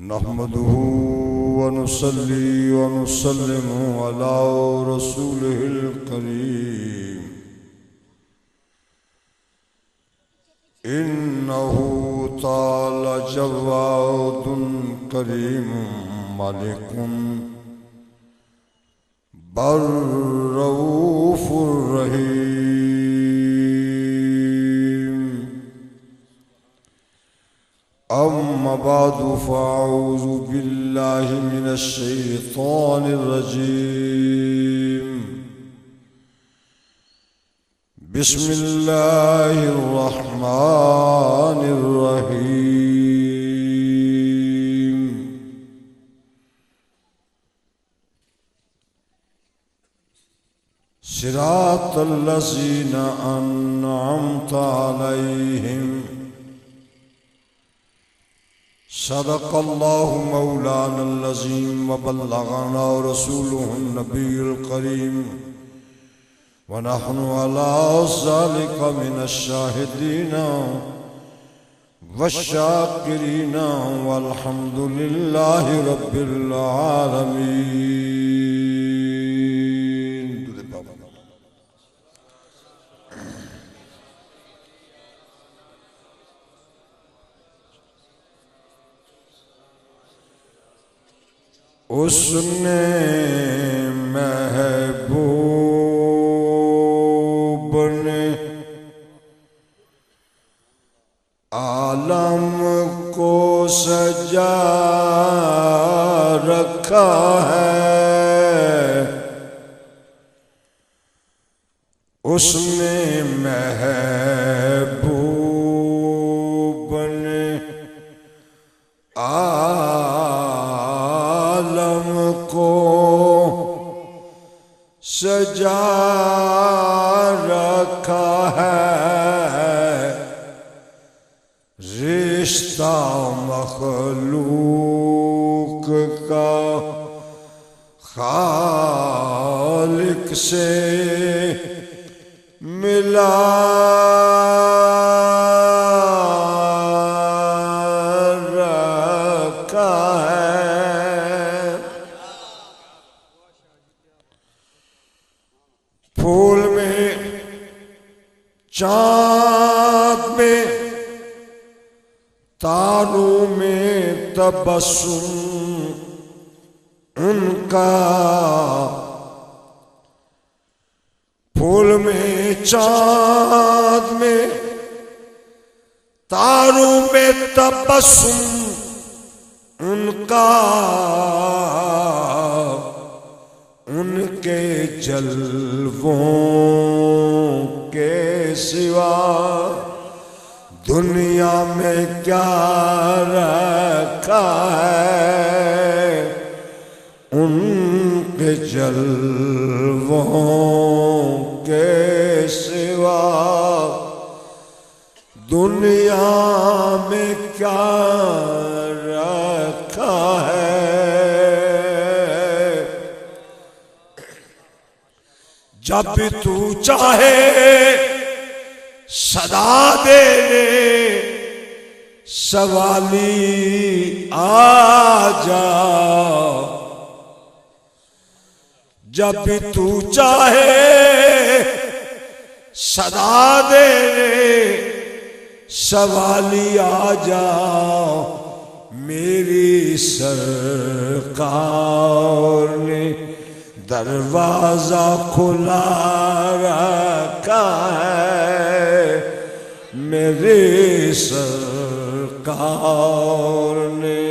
नहमदुहु व नुसल्ली व नुसल्लिमु अला रसूलिहिल करीम। इन्नहु तआला जव्वादुन करीमुन मालिकुन बर्रऊफुर रहीम। अम्मा बादु फ़अऊज़ु बिल्लाहि मिनश शैतानिर रजीम। बिस्मिल्लाहिर रहमानिर रहीम। सिरातल लज़ीना अन्अमता अलैहिम। सदक़ल्लाहु मौलानल अज़ीम व बल्लगना रसूलुहुन नबियुल करीम व नहनु अला ज़ालिका मिनश शाहिदीना वश्शाकिरीना वल्हम्दुलिल्लाहि रब्बिल आलमीन। उसने महबूब ने आलम को सजा रखा है। उसने महबूब ने आलम को सजा रखा है। रिश्ता मखलूक का खालिक से मिला फूल में चाँद में तारों में तबस्सुम उनका। फूल में चाँद में तारों में तबस्सुम उनका। उनके जलवों के सिवा दुनिया में क्या रखा है। उनके जलवों के सिवा दुनिया में क्या रखा है। जब भी तू चाहे सदा दे दे सवाली आ जा। जब भी तू चाहे सदा दे दे सवाली आ जा। मेरी सरकार ने दरवाजा खुला रखा है। मेरे सरकार ने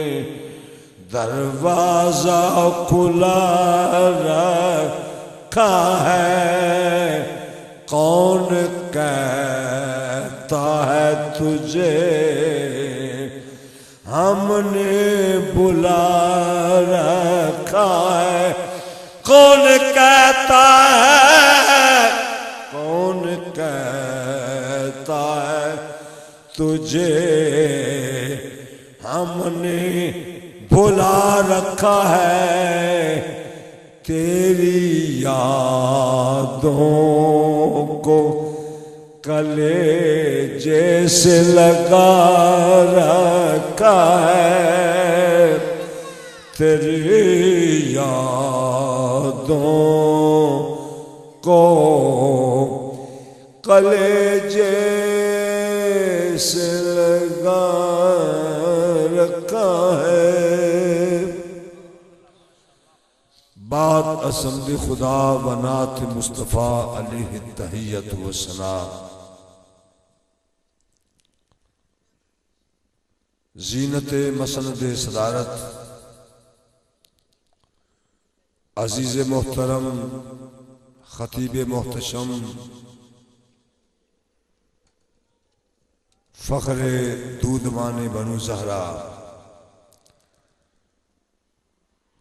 दरवाजा खुला रखा है। कौन कहता है तुझे हमने बुला रखा है। कौन कहता है, कौन कहता है तुझे हमने बुला रखा है। तेरी यादों को कलेजे से लगा रखा है। तेरी यादों को कलेजे से लगा रखा है। बात असम्द खुदा व नात मुस्तफ़ा अलैहि तहियत व सना। जीनत मसनद सदारत अजीज़ मोहतरम खतीब मोहतशम फ़ख्र दूधवान बनु ज़हरा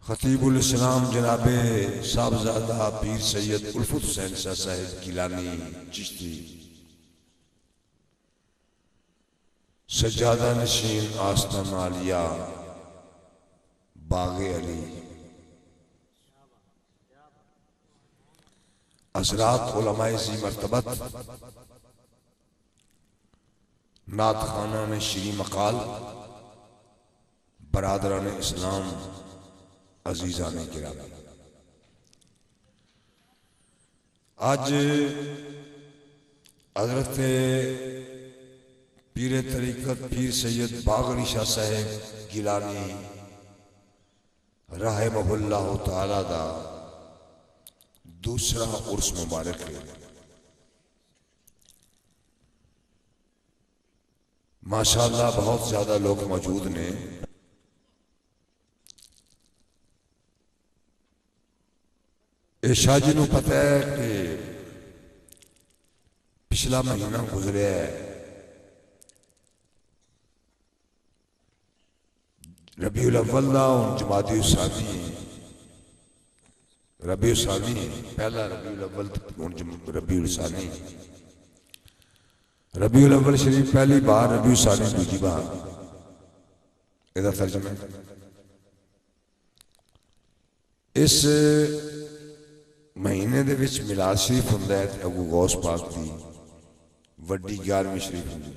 खतीबुल इस्लाम जनाबे साहबजादा पीर सैयद उल्फत हुसैन शाह साहिब गिलानी चिश्ती सज्जादा नशीन आस्ताना आलिया बागे अली हज़रात उलमाए ज़ी मर्तबत नात खाना ने श्री मकाल बरादरान इस्लाम अजीजा ने गिरामी। आज हजरत पीर तरीक़त पीर सैयद बागरी शाह साहेब गिलानी रहमहुल्लाह तआला दा दूसरा उर्स मुबारक है। माशाअल्लाह बहुत ज्यादा लोग मौजूद ने। शाह जी को पता है कि पिछला महीना गुजरिया है रबीउल अव्वल दा, जमादी सानी रबीउल सानी पहला रबीउल अव्वल रबीउल सानी। रबीउल अव्वल शरीफ पहली बार, रबीउल सानी दूजी बार। इसका तर्जमा इस महीने दे विच मिलाद शरीफ हुंदा है। अबू गौस पाक दी वड्डी 11वीं शरीफ हुंदी।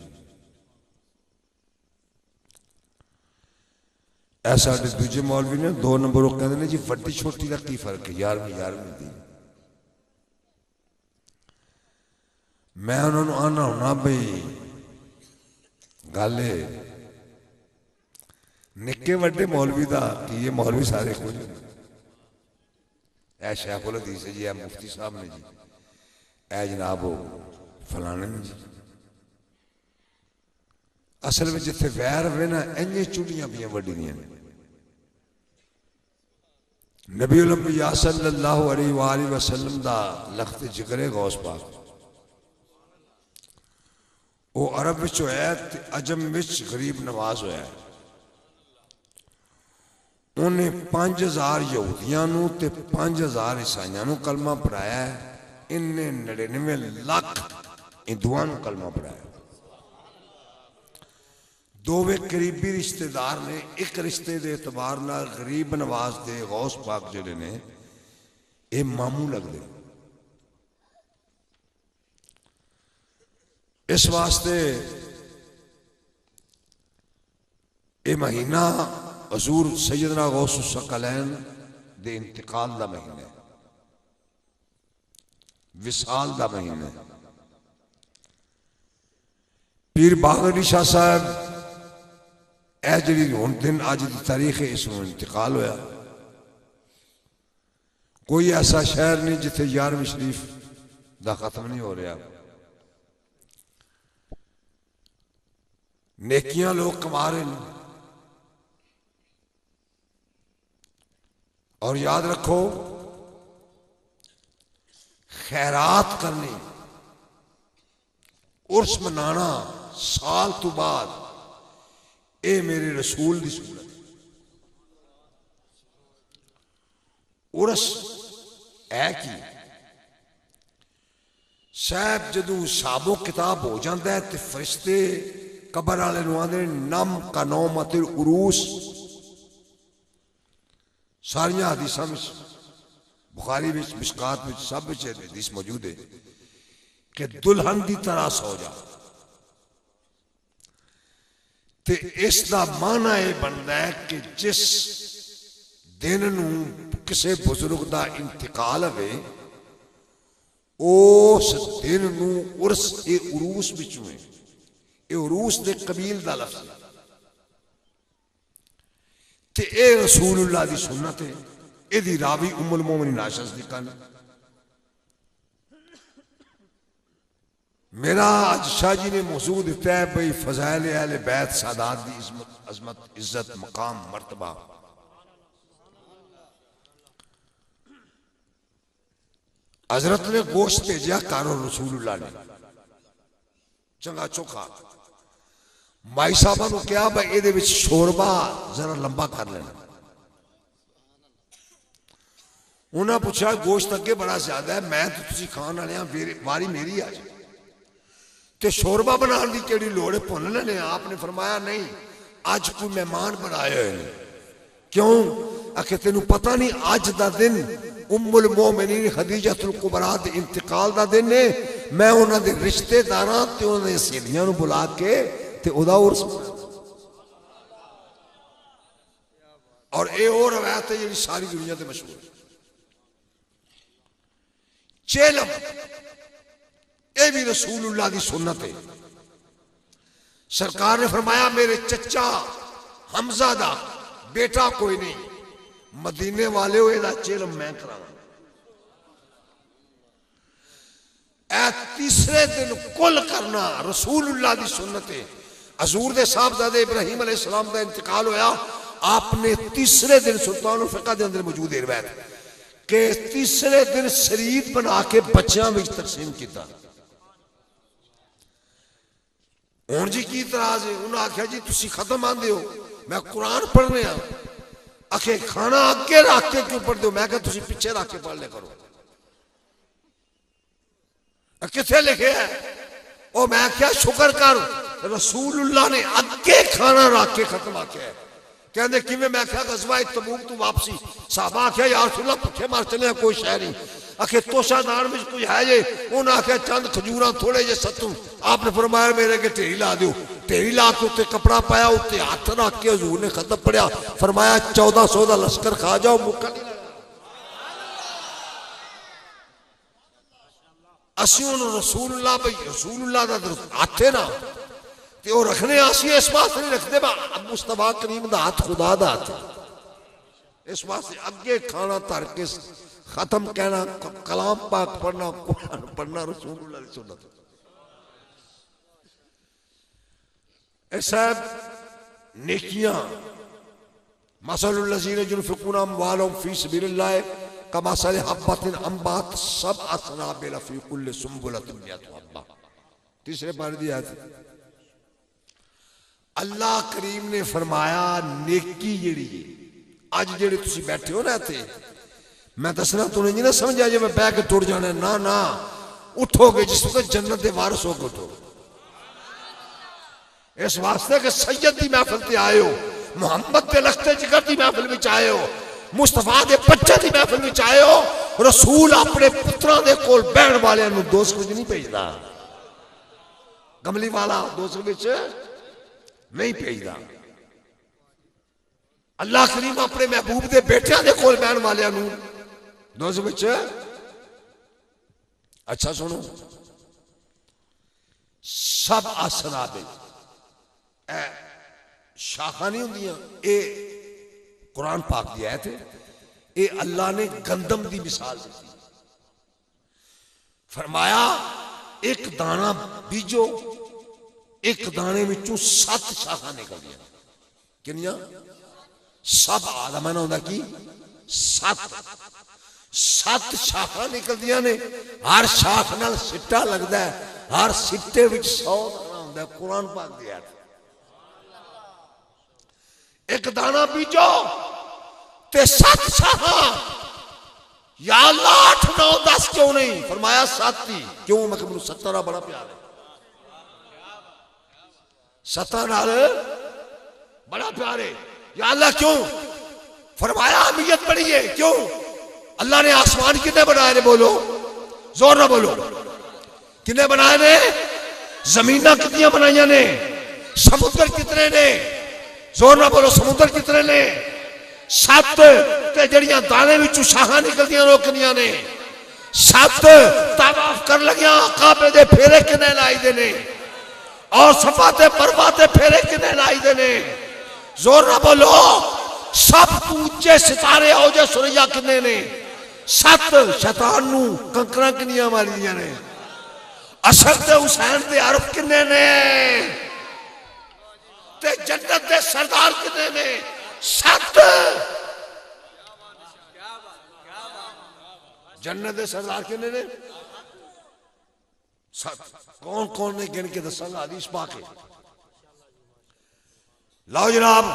ऐसा दूजे मौलवी ने 2 नंबर कहते हैं जी वड्डी छोटी का की फर्क है। 11वीं दी मैं उन्होंने आना होना भाई गल निक्के वड्डे मौलवी का कि ये मौलवी सारे कुछ ए शेखुल हदीस है जी, ए मुफ्ती साहब ने जी, ए जनाब फलाने ने जी। असल में जिथे वैर हुए ना इन्नी चुड़ियां पियां वड्डियां ने। नबीउल अंबिया सल्लल्लाहु अलैहि वसल्लम दा लख्त जिगरे गौस पाक वो अरब विच होया ते अजम विच गरीब नवाज होया। उन्हें 5000 यहूदियां नूं ते 5000 ईसाइयां नूं कलमा पढ़ाया। इन्हें 99 लाख हिंदुआं नूं कलमा पढ़ाया। दोवे करीबी रिश्तेदार ने। एक रिश्ते के एतबार नाल गरीब नवाज दे गौस पाक जिहड़े ने ये मामू लगदे। इस वास्ते ये महीना हजूर सैयदना गौस सकलैन दे इंतकाल का महीना है, विसाल का महीना है। पीर बागरी शाह साहब ए जी हूं दिन अज की तारीख है, इसमें इंतकाल होया। कोई ऐसा शहर नहीं जिथे 11वीं शरीफ का खत्म नहीं हो रहा। नेकियां लोग कमा रहे हैं। और याद रखो खैरात करनी, उर्स मनाना साल तो बाद, ए मेरे रसूल दी सुन्नत। उर्स है कि साहब जदों हिसाबो किताब हो जाता है तो फरिश्ते कबर वाले आते नम का नौमतिल उरूस। सारिया हदीसा में बुखारी में मिशकात में सब हदीस मौजूद है कि दुल्हन की तरह सो जा। ते इसका माना यह बनता है कि जिस दिन नूं किसी बुजुर्ग का इंतकाल होवे उस दिन नूं उर्स ये उरूस विचों है, ये उरूस दे कबील दा लफ्ज़ है ते ए रसूलुल्लाह दी सुन्नत है। इहदी रावी उम्मुल मोमिनीन आयशा सिद्दीक़ा ने। मेरा आज शाह जी ने मौजूद दिता है भाई फज़ाइल अहले बैत सादात दी अजमत इज्जत मकाम मर्तबा। हजरत ने गोश्त भेजा कारो रसूलुल्लाह ने चंगा चोखा माई साहबा को कहा भाई ये शोरबा जरा लंबा कर लेना। उन्हें पूछा गोश्त अगे बड़ा ज्यादा है, मैं तो तुम खाने वाले वारी मेरी आज ते शोरबा बनाने की केड़ी लोड़ है, भुन लेने। आपने फरमाया नहीं, अज कोई मेहमान बनाए हुए हैं। क्यों? आखिर तेन पता नहीं अज का दिन उम्मुल मोमिनीन खदीजतुल कुबरा दे इंतकाल का दिन है। मैं उन्होंने रिश्तेदारां ते उन्होंने सहेलियां बुला के ते उदा उर्स और ये और रवायत है जी सारी दुनिया से मशहूर है। चेलम ये भी रसूलुल्लाह की सुन्नत है। सरकार ने फरमाया मेरे चचा हमजा दा बेटा कोई नहीं, मदीने वाले हो एदा चेलम मैं करावां। तीसरे दिन कुल करना रसूलुल्लाह की सुन्नत है। हजूर दे साहबजादे इब्राहिम अलैहिस्सलाम का इंतकाल होया, आपने तीसरे दिन सुल्तानुल फिक़ह दे अंदर मौजूद है रिवायत के तीसरे दिन शरीद बना के बच्चों में तकसीम किया। हुण जी की इतराज है? उन्हें आख्या जी तुसी खत्म आंदे हो, मैं कुरान पढ़ने आखे खाना अगे रख के क्यों पढ़ते हो? मैं तुसी पीछे रख के पढ़ ले करो। किथे लिखे है? ओ मैं क्या शुक्र कर रसूलुल्लाह ने अगे खाना रख के खत्म आख्या है। कहते किवें? मैं क्या गज़वा तबूक तू वापसी साहबा आख्या या रसूलल्लाह भुखे मर चले कोई शह नहीं। आखे तोशादान में कोई है जे? उन्हें आख्या चंद खजूर थोड़े जे सत्तू। आपने फरमाया मेरे अगे ढेरी ला दो। ढेरी ला के उत्ते कपड़ा पाया, उत्ते हाथ रख के हजूर ने खत्म पढ़िया। फरमाया 1400 का लश्कर खा जाओ मुक्का नहीं। असी रसूलुल्लाह भाई रसूलुल्लाह का हाथ है ना ते वो रखने असी इस वास्ते नहीं रखते मुस्तफा करीम का हाथ खुदा का हाथ है। इस वास्ते अगे खाना धर के खत्म कहना, कलाम पाक पढ़ना, कुरान पढ़ना रसूलुल्लाह की सुन्नत। साहब नेकियां मसलुल लज़ीना युनफ़िक़ूना अम्वालहुम फ़ी सबीलिल्लाह कमसली हब्बतिन अंबात सबअ सनाबिल फ़ी कुल्लि सुंबुलतिन मिअतु हब्बा। तीसरे पारे दी आयत अल्लाह करीम ने फरमाया नेकी जेड़ी अज जेड़े तुसी बैठे हो ना इत्थे मैं दसना तुने नहीं ना समझा जे मैं बह के टुट जाना। ना ना उठोगे जिस वक्त जन्नत के वारिस होके उठो। इस वास्ते कि सैयद की महफिल से आए हो, मुहम्मद के लखते जिगर की महफिल में आए हो, मुस्तफा के बच्चे की महफिल में आए हो। रसूल अपने पुत्रों के कोल बहन वाले दोस्त कुछ नहीं भेजता। कमली वाला दोस्त विच नहीं भेजता। अल्लाह करीम अपने महबूब के बेटिया के कोल बहन वाले दोस्त विच। अच्छा सुनो, सब आसना दे शाखा नहीं होंदियां, ये कुरान पाक की आयत है। ये अल्लाह ने गंदम की मिसाल दी। फरमाया एक दाना बीजो, एक दाने विचों 7 शाखा निकलदियां। कितनियां? सब आदम ना होंदा की 7 शाखा निकलदियां ने। हर शाख नाल सिट्टा लगता है, हर सिट्टे विच 100 दाना होंदा है। कुरान पाक दी आयत। एक दाना बीजो ते 7 शाखा। या अल्लाह 8 9 10 क्यों नहीं? फरमाया 7 ही। क्यों? मैं कहूं 17 बड़ा प्यार है। 17 नाल बड़ा प्यार है। या अल्लाह क्यों? फरमाया अहमियत बड़ी है। क्यों? अल्लाह ने आसमान कितने बनाए ने? बोलो जोर ना बोलो। कितने बनाए ने? जमीना कितनी बनाई ने? समुद्र कितने ने? जोर ना बोलो। समुद्र कितने ने? सत ते जड़ियां दाने विचों शाहां निकलदियां रोकदियां ने, सत तवाफ कर लगिया काबे दे फेरे किने लाई दे ने, और सफा ते मरवा ते फेरे किने लाई दे ने, जोर ना बोलो। सब ऊंचे सितारे औजे सुरैया किने ने, सत शैतान नू कंकरा किनियां मारियां ने, असद ते हुसैन ते अरफ किने ने, ते जन्नत दे सरदार किने ने, सत। जन्नत दे सरदार किने ने, सत। कौन कौन ने गिन के दसांगा, हदीस पाक है। लो जनाब,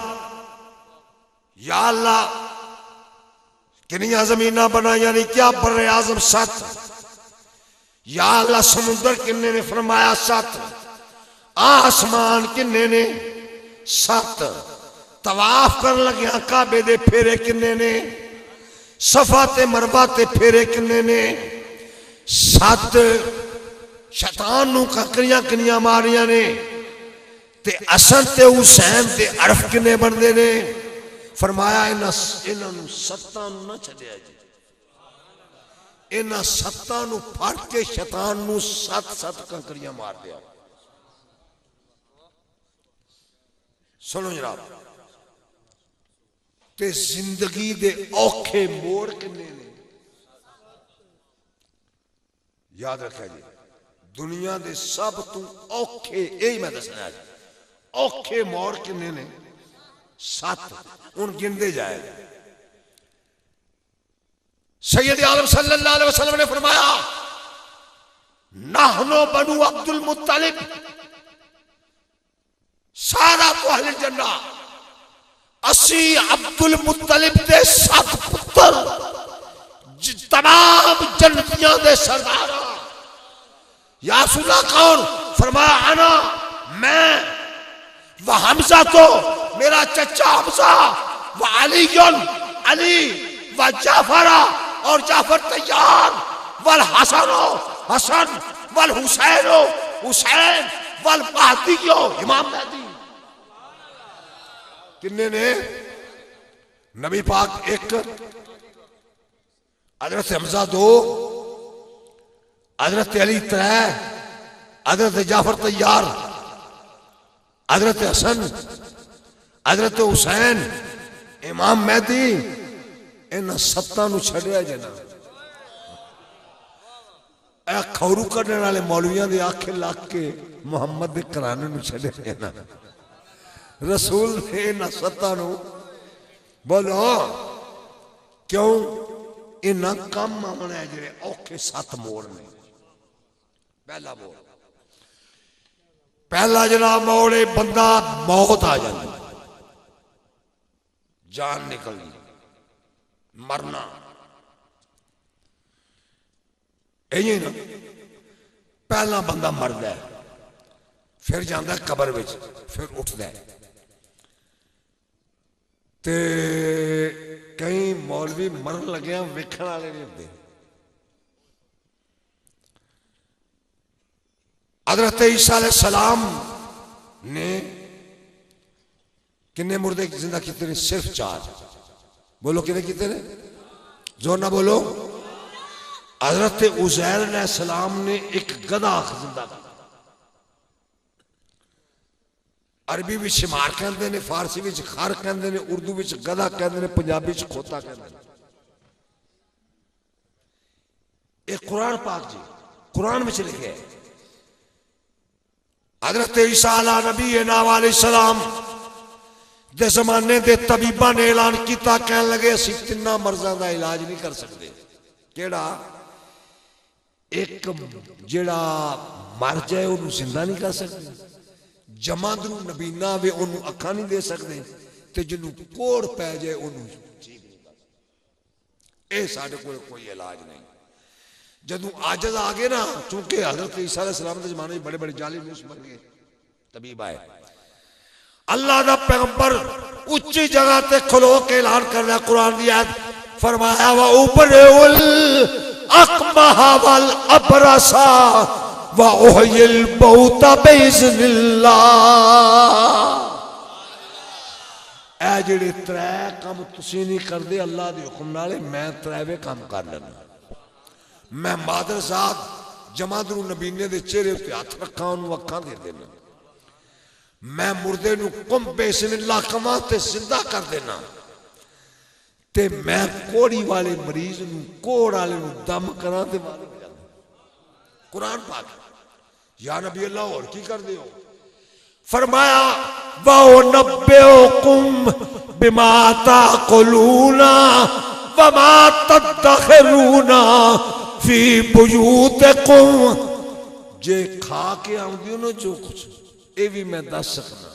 या अल्लाह किनिया जमीना बनाया नहीं, क्या बर्रे आजम सत। या अल्लाह समुद्र किन्ने ने, फरमाया सत। आसमान किन्ने ने, सत। तवाफ कर लग्या काबे दे फेरे किन्ने ने, सफा ते मरवा ते फेरे किन्ने ने, सत। शैतान नू कंकरियां किनियां मारियां ने, ते असन ते हुसैन ते अरफ किन्ने बनदे ने। फरमाया इन्हां सत्तां नू ना छड्डिया जी, इन्हां सत्तां नू फड़ के शैतान नू सत सत कंकरियां मार दिया। सुनो जनाब, ते जिंदगी दे औखे मोड़ किन्ने ने, याद रखा जी। दुनिया दे सब तू औखे, यही मैं दसना जी, औखे मोड़ किन्ने ने, सत। हुण गिनदे जाए। सैयद आलम सल्लल्लाहु अलैहि वसल्लम ने फरमाया, नाहनो बनु अब्दुल मुत्तलिब सारा तो अहले जन्ना, असी अब्दुल मुत्तलिब दे सत पुत्र तमाम जन्नतियां दे सरदार। या सुना कौन? फरमाया आना, मैं व हमजा, तो मेरा चचा हमजा, व अली अली, व जाफरा, और जाफर तैयार, वल हसनो हसन, वल हुसैनो हुसैन, वल महदियो इमाम महदी। किन्ने ने? नबी पाक एक, हजरत हमजा दो, हजरत अली त्रै, हजरत जाफर तैयार, हजरत हसन, हजरत हुसैन, इमाम महदी। इन्हां सत्तां नू छड्डिया जे ना, ए खौरू कढण वाले मौलवियां दे आखे लग के मुहम्मद दे घराने नू छड्डिया जे ना। रसूल ने इन्हां सत्तां नू, बोलो क्यों? इन्हां कम आने है जेड़े औखे सत मोड़ ने। पहला मोड़, पहला जनाब मोड़ है, बंदा मौत आ जाती, जान निकलनी, मरना। यही ना, पहला बंदा मरदा है, फिर जाता कबर विच, फिर उठता है। ते कई मौलवी मरन लगे वेखण वाले नहीं होंदे। हजरत ईसा अलैहिस्सलाम ने किन्ने मुर्दे जिंदा किते ने? सिर्फ 4। बोलो किन्ने किते ने? जोर ना बोलो। हजरत उज़ैर अलैहिस्सलाम ने एक गधा जिंदा किया। अरबी में शिमार कहते हैं, फारसी में खर कहते हैं, उर्दू में गधा कहते हैं, पंजाबी में खोता कहते हैं। एक कुरान पाक जी, कुरान में लिखे है। हजरत ईसा अला नबी अलैहिस्सलाम दे जमाने दे तबीबा ने ऐलान किया, कहने लगे असीं तिन्ना मर्जां दा इलाज नहीं कर सकते। केड़ा? एक जेड़ा मर जाए उन्होंने जिंदा नहीं कर सकते, जमांदरू नबीना वे उन्होंने अखा नहीं दे सकते, ते जिन्हों कोड़ पै जाए उन्होंने ठीक नहीं कर सकते। ये साडे कोल कोई इलाज नहीं। जदों आजज आ गए ना, चूंकि हजरत ईसा अलैहिस्सलाम के जमाने में बड़े बड़े जालिम बन गए तबीब आए। अल्लाह का पैगंबर उच्ची जगह ते खलो के ऐलान कर रहा, कुरान की आयत फरमाया, व उबरिउल अकमहा वल अबरसा व उहयिल मौता बिइज़्निल्लाह। ऐ जेड़े त्रै काम तुसीं नहीं करदे अल्लाह दे हुक्म नाल मैं त्रैवे काम कर लेना। मैं मादरजात जमादरू नबीने दे चेहरे उत्ते हथ रखा उन्होंने अखां दे देना। मैं मुर्दे नूं कुम बिस्मिल्लाह कवां ते जिंदा कर देना। ते मैं कोड़ी वाले मरीज नूं कोड़ वाले नूं दम करां ते मारे हो जांदा। कुरान पाक या नबी अल्लाह और की कर दे हो? फरमाया वो नब्बेकुम बिमा ताकुलूना वमा तदखिरूना फी बुयूतिकुम। जे खा के आउंदी ना जो कुछ ये भी मैं दस सकना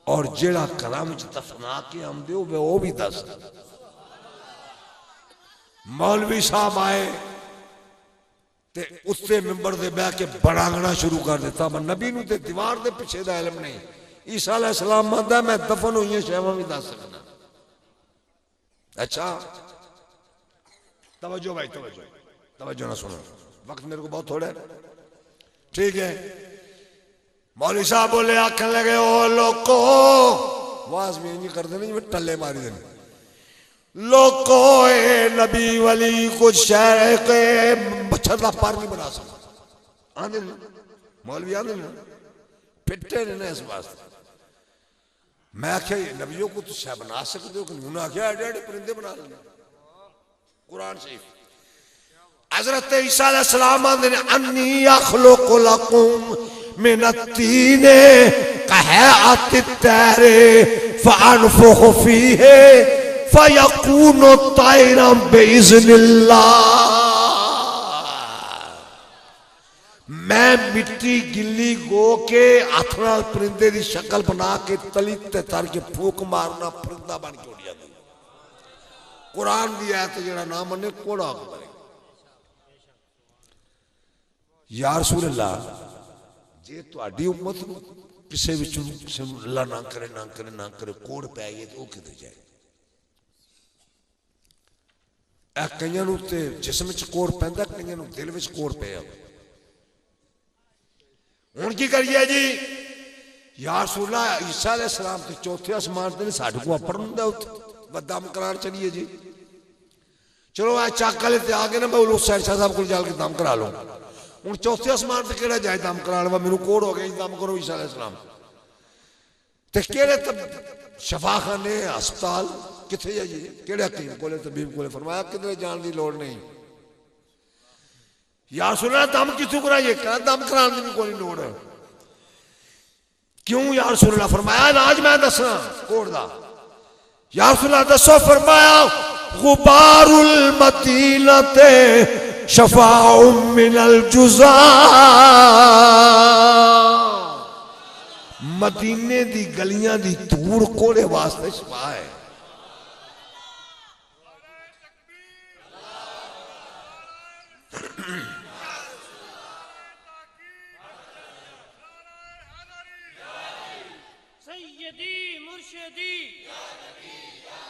और जेड़ा घरां विच दफना के आउंदे हो वो भी दस। मौलवी साहब आए ते उससे मिंबर दे बह के बड़ांगना शुरू कर दिता। मैं नबी नूं ते दीवार दे पिछे दा इल्म नहीं। ईसा अलैहिस्सलाम आंदा मैं दफन हुई शैवां भी दस सकना। अच्छा तवज्जो भाई तवज्जो तवज्जो ना सुनो, वक्त मेरे को बहुत थोड़ा है। ठीक है मौलवी साहब बोले आखन लगे ओ लोको वाज में नहीं करते नहीं टल्ले मारी देने लोको नबी वली कुछ शहर के मच्छर का पर नहीं बना सकता। आंदे मौलवी आंदे ना पिटे ने इस वास्ते। मैं आख्या नबियों को तो शायद बना सकते हो कि उन्होंने आख्या एडे एडे परिंदे बना लेना। कुरान शरीफ हजरत ईसा अलैहिस्सलाम आंदे ने अन्नी अखलुकु लकुम मिनत्तीने कहअति तैरे फअनफुखु फीहे फयकूनु तैरम बिइज़्निल्लाह। मैं मिट्टी गिल्ली गो के हाथ नाल परिंदे की शक्ल बना के तली ते तर के फूक मारना परिंदा बन के उड़ जाता। कुरान की आयत जेड़ा ना मने कोड़ा या रसूल अल्लाह जे तुहाडी उम्मत नूं किसे विचों अल्लाह ना करे ना करे ना करे कोड़ पै गई तो किते जाए। कईयां नूं ते जिस्म च कोड़ पैंदा कईयां नूं दिल विच कोड़ पिया। हुण की करिए जी या रसूल अल्लाह ईसा अलैहिस्सलाम ते चौथे आसमान ते साडे को अपर हुंदा उत्ते दम करार चलिए जी। चलो आ चक वाले ते आ गए ना मैं उस साइड साहब को जाके दम करा लो। हूँ चौथे आसमान से केड़ा जाए दम करा वा मैनू कोड़ हो गया दम करो ईसा अलैहिस्सलाम ते केड़े शफाखाने हस्पताल किथे जाइए केड़े हकीम कोले तबीब कोले फरमाया किधरे जाने की लोड़ नहीं। या सुना दम किथों कराइए कहा दम कराने की कोई लोड़ है। क्यों या रसूल अल्लाह फरमाया इलाज मैं दसना कोड़ दा। या रसूल अल्लाह दसो फरमाया गुबारुल मदीनते शफाउम मिनल जुज़ा। मदीने दी गलियां दी धूड़ कोड़े वास्ते शफा है।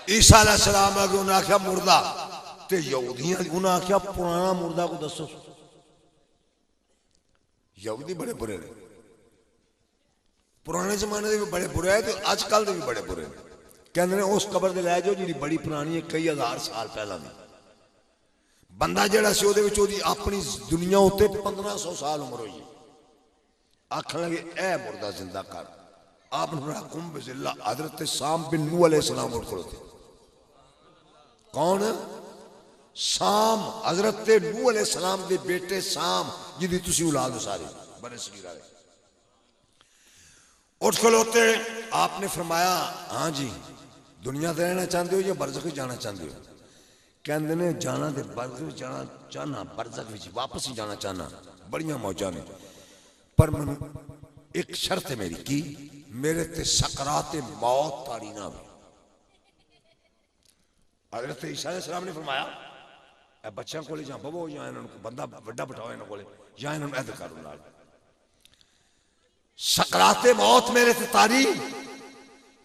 ईसा अलैहिस्सलाम अगे उन्हें आख्या मुर्दा ते यहूदियां उन्हें आख्या पुराना मुर्दा को दसो। यहूदी बड़े बुरे ने पुराने जमाने के भी बड़े बुरे है तो अजकल के भी बड़े बुरे ने। कहते हैं उस कबर से लै जाओ जी बड़ी पुरानी है कई हजार साल पहला दी। बंदा जड़ा सी ओदे विच ओदी अपनी दुनिया उत्ते 1500 साल उम्र हुई। आखन लगे ए मुर्दा जिंदा कर। आपने बड़ा कुंभ जिला हजरत साम बिन नूह अलैहिस्सलाम उठ खड़ोते। कौन? साम हजरत नूह अलैहिस्सलाम दे बेटे साम जिदी तुसी औलाद हो सारी बने सगीर वाले उठ खड़ोते। आपने फरमाया हाँ जी दुनिया ते रहना चाहते हो या बरज़ख जाना चाहते हो? कहते ने जाना तो बरज़ख जाना चाहना बरज़ख विच वापस ही जाना चाहना बड़िया मौजा ने पर मैं एक शर्त है मेरी की मेरे ते सकराते मौत तारी ना हो। हज़रत ईसा अलैहिस्सलाम ने फरमाया ए बच्चों को या बवो या इन्होंने बंदा वड्डा बिठाओ इन्होंने को या इन्होंने ऐद करो नाल सकराते मौत मेरे ते तारी।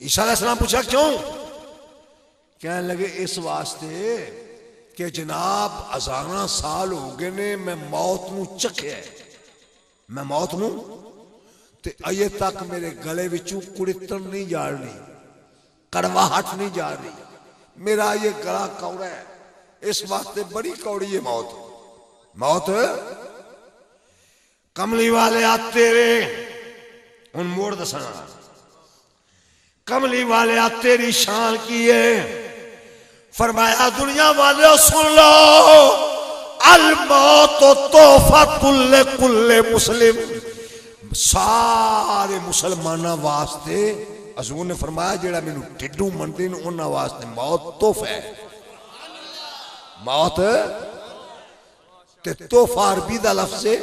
ईसा अलैहिस्सलाम पूछा क्यों? कहने लगे इस वास्ते कि जनाब हज़ारां साल हो गए ने मैं मौत नूं चखिया मैं मौत नूं ते अजे तक मेरे गले विचों कुड़ितन नहीं जाड़नी कड़वाहट नहीं जा रही। मेरा ये गला कौड़ा है, इस वास्ते बड़ी कौड़ी है मौत। मौत कमली वाले आते रे उन मोड़ दसना, कमली वाले आ तेरी शान की है। फरमाया दुनिया वाले सुन लो, अल मौत तोहफा तुल्ले कुल्ले मुस्लिम, सारे मुसलमाना वास्ते हजूर ने फरमाया जेड़ा मैनू टिड्डू मनते ने उन्हां वास्ते मौत तोहफा है। मौत ते तोहफा अरबी दा लफ्ज़ है,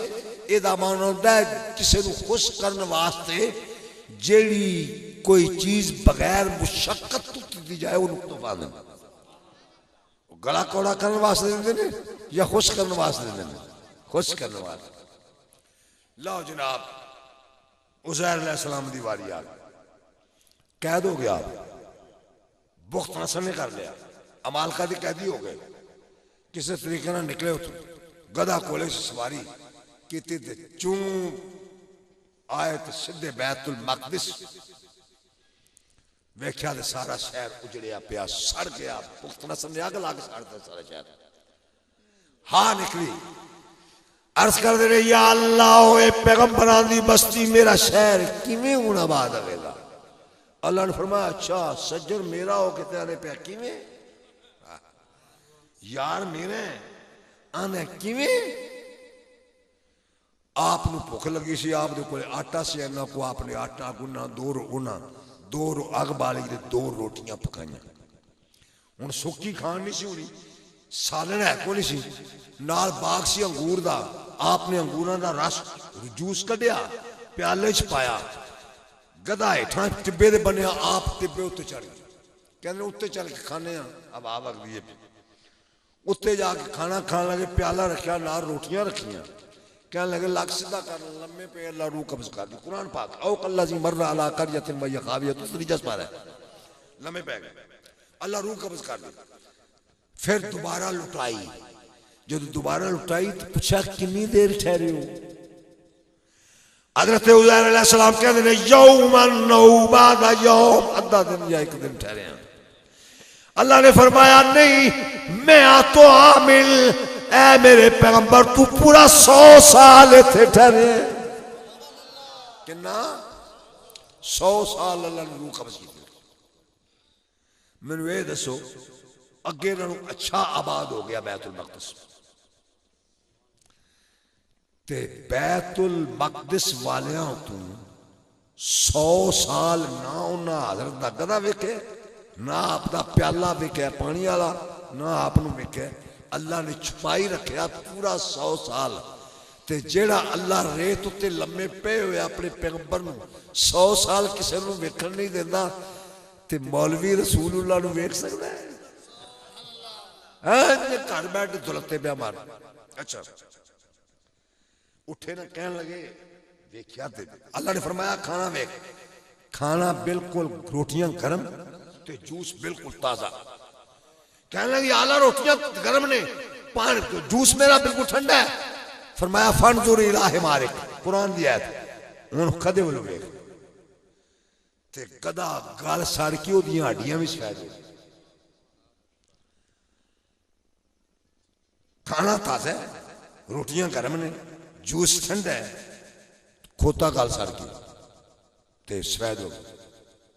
एदा माना होंदा है किसी नू खुश करने वास्ते जेड़ी कोई चीज बगैर मुशक्कत तो दी जाए उन्हें तोहफा देना। गला कौड़ा करने वास्ते देंदे ने या खुश करने वास्ते देंदे ने? खुश करने वास्ते। लो जनाब उज़ैर अलैहिस्सलाम दी वारी आ गई, कैद हो गया, बुख्त नसर ने कर लिया, अमालका दी कैदी हो गए। किसी तरीके ना निकले उतो, गधा कोले से सवारी की चूं आए तो सीधे बैतुल मक़दिस वेख्या तो सारा शहर उजड़िया पिया, सड़ गया, पुख्त नसर ने अग ला के साड़ता सारा शहर। हाँ निकली, अर्ज कर दे रही या अल्लाह पैगंबरां दी बस्ती मेरा शहर किवें हुण आबाद होवेगा। अल्लाह ने फरमाया अच्छा सज्जन मेरा हो के तेरे पे किवें यार मेरे आने किवें। आप भुख लगी सी, आप दे कोले आटा सी, इन्हां को आपने आटा गुना दो अग बाली दे 2 रोटियां पकाइयां। हुण सुक्की खान नहीं सी होनी, सालन है को नहीं सी, नाल बाग सी अंगूर दा, आपने अंगूरां दा रस जूस कढ़िया प्याले च पाया, गधा हेठां टिब्बे दे बनिया, आप टिब्बे उत्ते चढ़ गए। कहंदे उत्ते चल के खाने अब आ वगदी है। उत्ते जाके खाना खान लगे, प्याला रखिया नाल रोटियां रखियां, कहने लगे लग सीधा कर, लम्बे पे अल्लाह रूह कब्ज कर दी। कुरान पाक औ कल्लज़ी मर्रा अला क़रयतिन वहिय ख़ावियतुन, त्रीजस पारा है, लम्बे पे गए, अल्लाह रूह कब्ज कर दी। फिर दोबारा लुटाई, जब दोबारा लुटाई तो पूछा कितनी देर ठहरे हो। हज़रत उज़ैर अलैहिस्सलाम कहते हैं यौमन औ बअद यौम, आधा दिन या एक दिन ठहरे हैं। अल्लाह ने फरमाया नहीं मैं तो आमिल, ऐ मेरे पैगंबर तू पूरा 100 साल इत्थे ठहरे। कितना 100 साल अल्लाह ने रूह कब्ज की। मैनू ये दसो अगे नालों अच्छा आबाद हो गया बैतुल मक़दिस, ते बैतुल मक़दिस वालियां तू 100 साल ना उन्हां हज़रत दा गधा वेखे, ना आपदा प्याला वेखे पानी वाला, ना आप वेखे। अल्लाह ने छुपाई रखा पूरा 100 साल। ते जेड़ा अल्लाह रेत उत्ते लम्मे पे हुए अपने पैगंबर नूं 100 साल किसी नूं वेखण नहीं देंदा, ते मौलवी रसूलुल्लाह नूं वेख सकदा है? घर बैठ दुलते पे मार। अच्छा उठे ना कहने लगे वेख्या ते अल्लाह ने फरमाया खाना वेख, खाना बिल्कुल रोटियां गर्म ते जूस बिल्कुल ताजा। कहने लगी आला रोटियां गर्म ने, पानी जूस मेरा बिल्कुल ठंडा है। फरमाया फंजुर इला हिमारिक, कुरान दी आयत, हुण कदे वल्लों वेख। ते कदा गल सड़ के ओदियां हड्डियां भी सड़ गई। खाना ताजा है, रोटियां गर्म ने, जूस ठंडा है, खोता गल सड़ गई ते सफेद हो गई।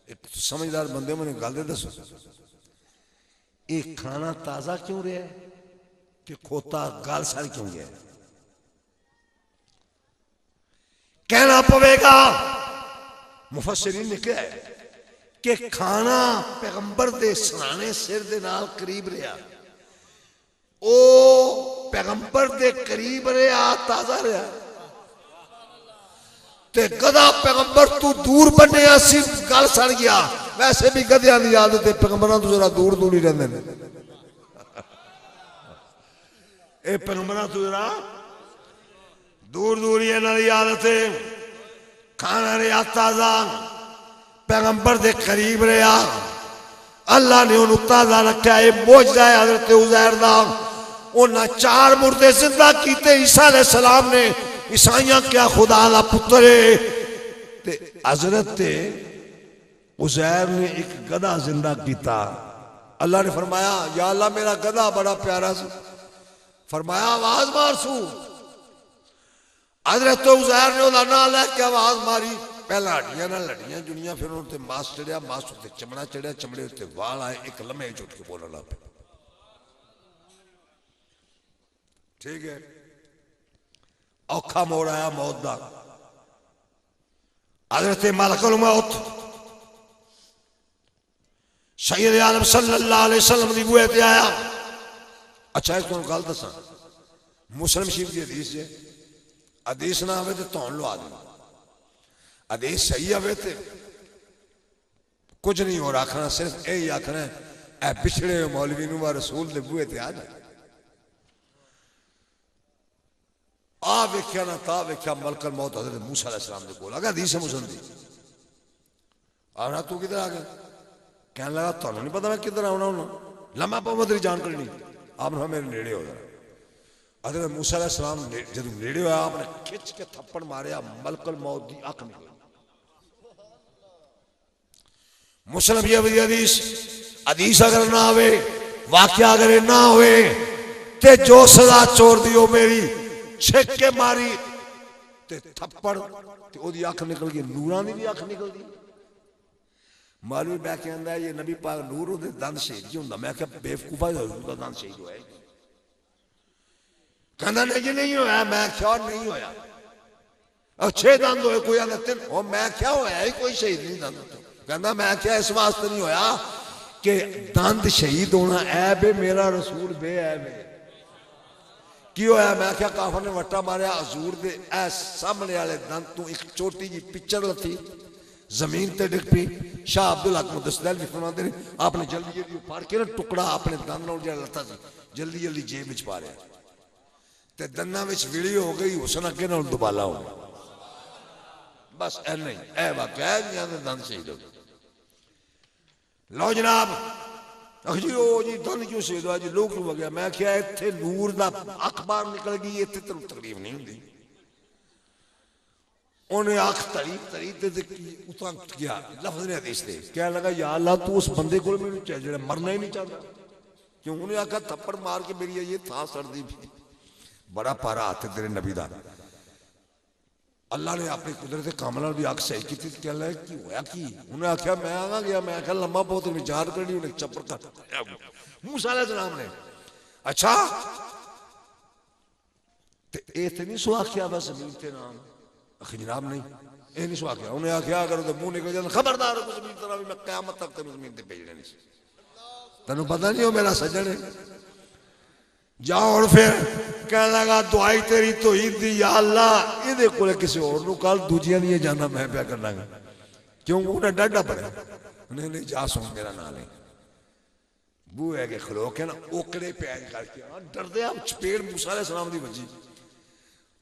एक समझदार बंदे मैंने गल दे दसो ये खाना ताजा क्यों रहा है कि खोता गल सड़ क्यों गया? कहना पवेगा मुफस्सिरीन ने कहा कि खाना पैगंबर दे सराने सिर दे नाल करीब रहा, ओ पैगंबर दे करीब रहा, ताजा रहा। ते गधा पैगंबर तू दूर बने सी गल सड़ गया। वैसे भी गधिया की आदत है पैगंबरां तो जरा दूर दूर ही रहते हैं। ये पैगंबरां तो जरा दूर दूर ही इन्हां दी आदत है। खाना रहा ताजा, पैगंबर दे करीब रहा, अल्लाह ने उन्होंने ताजा रखा। ये मोजज़ा है हज़रत उज़ैर दा। उन्हें 4 मुर्दे जिंदा किए। ईसा अलैहिस्सलाम ने ईसाइयां क्या खुदा दा पुत्र है, ते हजरत उज़ैर ने एक गधा जिंदा किया। अल्लाह ने फरमाया या अल्लाह मेरा गधा बड़ा प्यारा सी, फरमाया आवाज मार सू। हज़रत उज़ैर ने उसका नाम लैके आवाज मारी, पहला हड्डियां ना लड़ियां जुड़ियां, फिर उन्होंने मांस चढ़िया, मांस उत्ते चमड़ा चढ़िया, चमड़े उत्ते वाल आए, एक लम्हे जुट के बोलने लग पे। ठीक है, औखा मोड़ आया मौत का। हज़रत मलकुल मौत सैयद आलम सल्लल्लाहु अलैहि वसल्लम की बूहे ते आया। अच्छा एक तुहानू गल दसा, मुस्लिम शरीफ की हदीस है, हदीस ना आवे तो धौन लवा दे, हदीस सही आवे तो कुछ नहीं और आखना, सिर्फ यही आखना है ए पिछड़े मौलवी नूं रसूल दे बूहे ते आ जाए। आ वेख्या ना ता वेख्या मलकुल मौत हज़रत मूसा अलैहिस्सलाम दे कोल आ गया। हदीस है मुस्लिम दी। आना तू किधर आ गया? कहने लगा तुहानू नहीं पता मैं किधर आना हूं, लम्मा पाओ तेरी जानकारी नहीं। आपने मेरे नेड़े हो जाए। हज़रत मूसा अलैहिस्सलाम जब नेड़े होया, आपने खिंच के थप्पड़ मारिया, मलकुल मौत की अख निकली। मुस्लिम ये हदीस, हदीस अगर ना आवे, वाकया अगर ना होए ते जो सजा चोर दी ओ मेरी छिक के मारी ते थप्पड़ ते ओदी अख निकल गई, नूरां दी भी अख निकल गई। मौलवी बैठ के आंदा ये नबी पाक नूर उहदे दंद शहीद की हुंदा। मैं क्या बेवकूफा दा दंद शहीद होया? कहंदा नहीं नहीं होया। मैं क्या नहीं होया, और 6 दंद होए, कोई आंदा 3, ओ मैं क्या होया ही कोई शहीद नहीं दंद। कहंदा मैं क्या इस वास्ते नहीं होया कि दंद शहीद होना ऐब है, मेरा रसूल बेऐब है। की होया? मैं क्या काफर ने वट्टा मारिया, हजूर दे ऐ सामने वाले दंद तू एक छोटी जी पिक्चर लथी, जमीन ते डिग पी। शाह अब्दुल हक मुदस्सिर भी फरमाते हैं आपने जल्दी जल्दी फाड़ के ना टुकड़ा अपने दंद नाल जिहड़ा लथा सी जल्दी जल्दी जेब विच पा लिया, ते दंदां विच विली हो गई, हुसन अगे नाल दुबाला हो गया। बस ऐ नहीं ऐ वाकया है जिहां दे दंद शहीद हो गए। लो जनाब, जी ओ जी दंद क्यों शहीद हुआ जी, लोग क्यों हो गया? मैं क्या इत्थे नूर दा अख बाहर निकल गई, इत्थे तेनूं तकलीफ नहीं हुंदी। उन्हें आख तरी तरी उतना गया लफ्ज ने हदीस दे, क्या लगा या अल्लाह तू उस बंदे को मैनूं जो मरना ही नहीं चाहता क्यों? उन्हें आखा थप्पड़ मार के मेरी ये था सर्दी भी बड़ा पारा हाथ तेरे नबी दा। अल्लाह ने अपनी कुदरत कामल भी अख सही की, क्या लगा की होया की? उन्हें आख्या मैं आ गया, मैं आख्या लम्मा बहुत विचार करनी, उन्हें चप्पड़ कर मूसा अलैहिस्सलाम ने। अच्छा ते ए ते नहीं सो आख्या बस जमीन ते नाम आखिर जनाब नहीं, ये नहीं सुहा। उन्हें आख्या अगर तो मुंह निकल जाए खबरदार जमीन तरह भी मैं क़यामत तक तेन जमीन से भेजना नहीं। तेन पता नहीं हो मेरा सज्जन है। जाओ और फिर कह लगा दुआई तेरी तो ही दी या अल्लाह, ये को किसी और कल दूजिया नहीं जाना मैं प्या करना क्यों? उन्हें डाढ़ा पड़े, नहीं नहीं जा सुन मेरा नाम नहीं बू है कि खलो के ना ओकड़े पैर करके डरदे आप चपेड़ मूसा अलैहिस्सलाम दी वजी,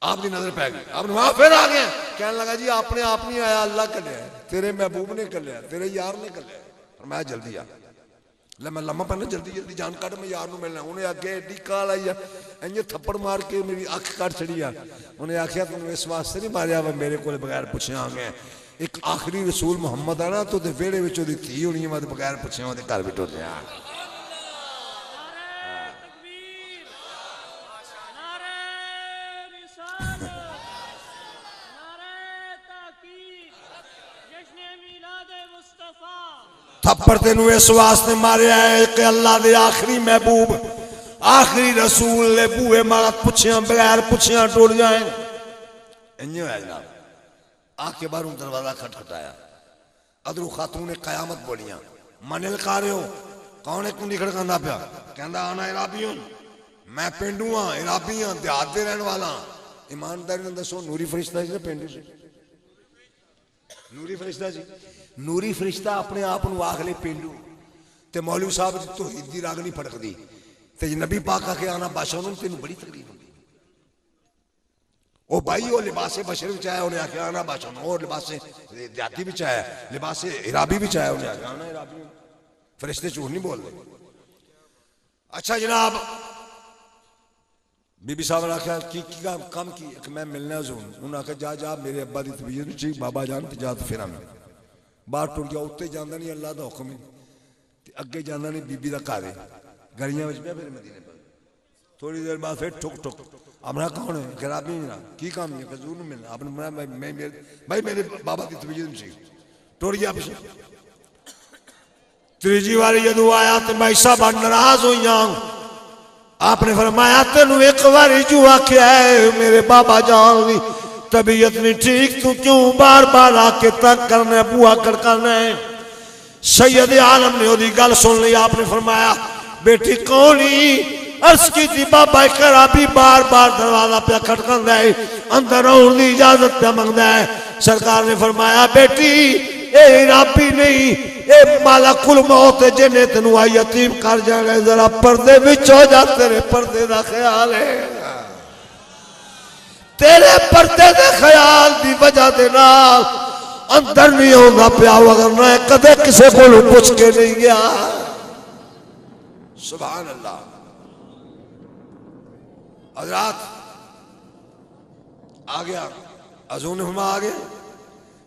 आपकी नजर पै गई, आपने वहां फिर आ गया। कहने लगा जी अपने आप नहीं आया, अल्लाह कलिया, तेरे महबूब ने कलिया, तेरे यार ने कलिया। और मैं जल्दी आ ले, मैं लम्मा पहना जल्दी जल्दी जान काट, मैं यार मिलना। उन्हें अगे एडी काल आई है, इं थप्पड़ मार के मेरी अख कट छड़ी आ। उन्हें आख्या तुम इस वास्ते नहीं मारिया वा मेरे को बगैर पुछे आ गए। एक आखिरी रसूल मुहम्मद है ना, तो वेड़े में धी होनी है, मैं बगैर पुछे घर भी टुर गया। थप्पड़ तेनू इस वास्ते मारिया है कि अल्लाह दे आखिरी महबूब आखिरी रसूल ने बूहे मारा पुछिया बगैर पुछिया टुर जाए। इंज होया जनाब। आके बाहरों दरवाजा खटखटाया, अदरू खातून ने कयामत बोलियां मन लगा रहे हो कौन है कुंडी खड़कांदा पिया? कहंदा आना इराबी हूं, मैं पेंडू हाँ, इराबी हाँ, देहात दे रहने वाला। ईमानदारी ने दसो नूरी फरिश्ता जी पेंडू से? नूरी फरिश्ता जी, नूरी फरिश्ता अपने आप को आख ले पेंडू, ते मौलवी साहब तो हिंदी रग नहीं फड़कती, ते नबी पाक आके आना बादशाह उन्होंने तेन बड़ी तकलीफ होगी। ओ भाई वो लिबासे बशर भी चाहे, उन्हें आके आना बादशाह, और लिबासे जाति भी चाहे, लिबासे इराबी भी चाहे, उन्हें आके आना इराबी। फरिश्ते झूठ नहीं बोल रहे। अच्छा जनाब, बीबी साहब ने आख्या की काम की? मैं मिलना हजूर। उन्हें आख्या जा जा मेरे अब्बा की तबीयत नहीं ठीक, बाबा जान जा तो फिर मैं बाहर टुर गया, उत्ते जाना नहीं, अल्लाह का हुक्म है, अगे जाना नहीं, बीबी का घर है, गलियां में फिर मदीने पर। थोड़ी देर बाद फिर ठुक ठुक, अपना कौन है, खराबी ना की काम है, कजूर नहीं मिलना आपने, भाई मेरे बाबा की तबीयत सी, टुर गया पिछले। तीजी बारी जदू आया तो मैं साहब नाराज हुई, आपने फरमाया तेन एक बारी जू आख्या है मेरे बाबा जान की तबीयत नहीं ठीक, तू क्यों बार बार आके तक करना, बुआ खड़काना है। सैयद आलम ने ओदी गल सुन ली, आपने फरमाया बेटी कौन ही, अर्ज की थी बाबा खराबी बार बार दरवाजा पे खटकांदा है, अंदर आने की इजाजत पे मंगदा है। सरकार ने फरमाया बेटी ए राबी नहीं, ए मालकुल मौत जिन्हें तेनू आ यतीम कर जाना, जरा पर्दे विच हो जा, तेरे पर्दे का ख्याल है, तेरे पर्दे के ख्याल की वजह के नाल अंदर नहीं आउंदा पिया, वरना कदे किसी को पूछ के नहीं गया। सुभान अल्लाह। हज़रात आ गया, अजून हुमा आ गया,